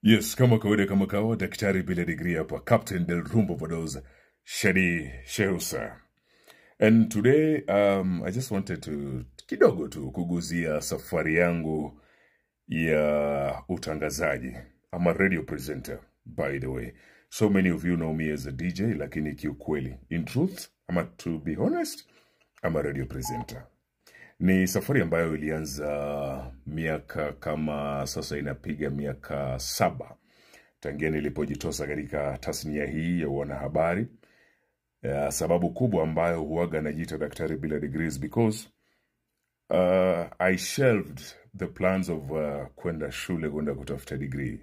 Yes, kama kawaida kama kawa, daktari bila degree hapa, Captain Del Rumbo Vadoza, Shadi Shehusa. And today, I just wanted to kidogo tu kuguzia safari yangu ya utangazaji. I'm a radio presenter, by the way. So many of you know me as a DJ, lakini kiukweli. In truth, to be honest, I'm a radio presenter. Ni safari ambayo ilianza miaka kama sasa inapiga miaka 7. Tangia nilipojitosa katika tasnia hii ya wanahabari. Sababu kubwa ambayo huwaga najiita daktari bila degrees because I shelved the plans of kwenda shule kwenda kutafuta degree.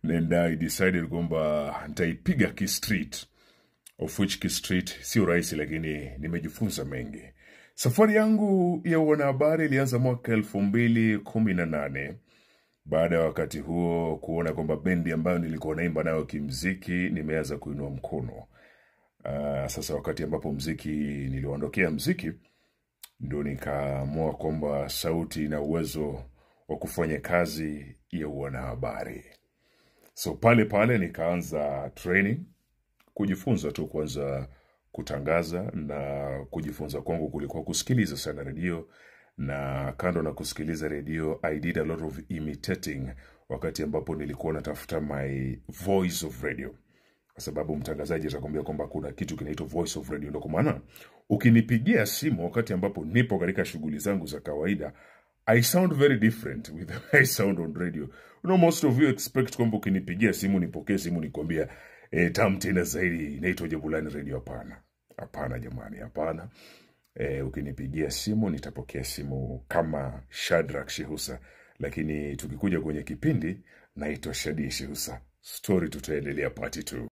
And I decided kwamba nitaipiga ki-street, of which ki-street sio rahisi lakini nimejifunza mengi. Safari yangu ya wanahabari ilianza mwaka 2018. Baada ya wakati huo kuona kwamba bendi ambayo nilikuwa naimba nayo kimziki nimeanza kuinua mkono. Sasa wakati ambapo niliondokea mziki, ndio nikaamua kwamba sauti ina uwezo wa kufanya kazi ya wanahabari. So pale nikaanza training, kujifunza tu kwanza kutangaza, na kujifunza kwangu kulikuwa kusikiliza sana radio, na kando na kusikiliza radio, I did a lot of imitating wakati ambapo nilikuwa natafuta my voice of radio. Kwa sababu mtangazaji atakwambia kwamba kuna kitu kinaitwa voice of radio. Ndio kwa maana ukinipigia simu wakati ambapo nipo katika shughuli zangu za kawaida, I sound very different with the I sound on radio. Most of you expect kwamba ukinipigia simu nipokee simu nikwambia tamtena zaidi inaitwa Jabulani Radio. Hapana jamani, hapana. Ukinipigia simu nitapokea simu kama Shadrack Shehusa, lakini tukikuja kwenye kipindi naitwa Shadi Shehusa. Story tutaendelea part 2.